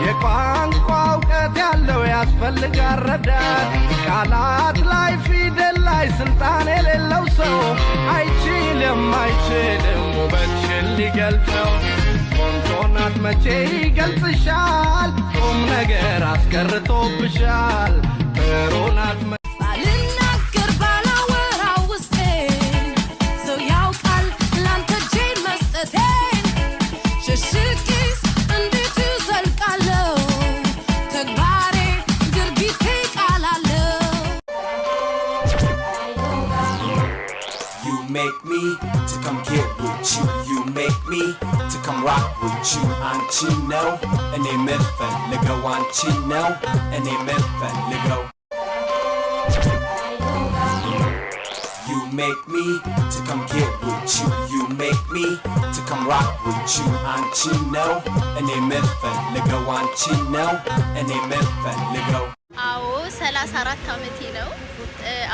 የቋንቋ እውቀት ያለው ያስፈልጋል ረዳት ቃላት ላይ ፊደል ላይ ስልጣን የሌለው ሰው አይችልም ውበትሽን ሊገልጸው ቆንጆ ናት መቼ ይገልጽሻል ቁም ነገር አስቀርቶብሻል ጥሩ ናት make me to come get with you. You make me to come rock with you. Anchi know, and they method. Lego anchi know, and they method. Lego. You make me to come get with you. You make me to come rock with you. Anchi know, and they method. Lego anchi know, and they method. Lego. አዎ 34 አመቴ ነው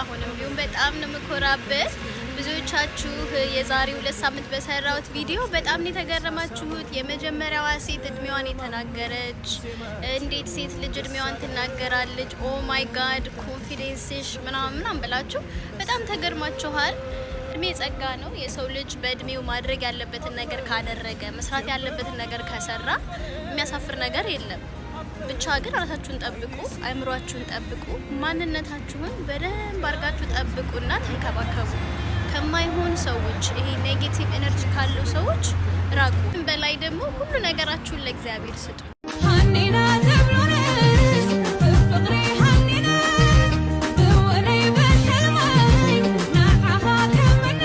አሁንም ቢሆን በጣም ነው መኮራበት ብዙዎቻችሁ የዛሬ 2 ሳምንት በሰራውት ቪዲዮ በጣም ነው ተገረማችሁት የመጀመሪያዋ ሴት እድሜዋን የተናገረች እንዴት ሴት ልጅ እድሜዋን ትናገራለች ኦ ማይ ጋድ ኮንፊደንስሽ ምናምን ብላችሁ በጣም ተገርማችኋል እድሜ ጸጋ ነው የሰው ልጅ በእድሜው ማድረግ ያለበትን ነገር ካደረገ መስራት ያለበትን ነገር ከሰራ የሚያሳፍር ነገር የለም ብቻ ግን ራሳችሁን ጠብቁ አይምሮአችሁን ጠብቁ ማንነታችሁን በደንብ አርጋችሁ ጠብቁና ተንከባከቡ ከማይሆን ሰዎች ይሄ ኔጌቲቭ ኤነርጂ ካለው ሰዎች ራቁ በላይ ደግሞ ሁሉ ነገራችሁን ለእግዚአብሔር ስጡ ሃኒና ዘብሎነስ ፍቅሪ ሃኒና ወኔ በሸማይ ናዓኻከምና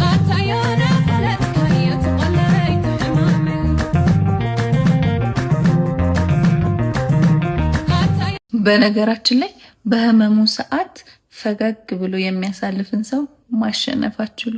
አታዮና ፈለጥካየት ወለይት ማመን በነገራችን ላይ በህመሙ ሰዓት ፈገግ ብሎ የሚያሳልፍን ሰው ማሸነፍ አትችሉ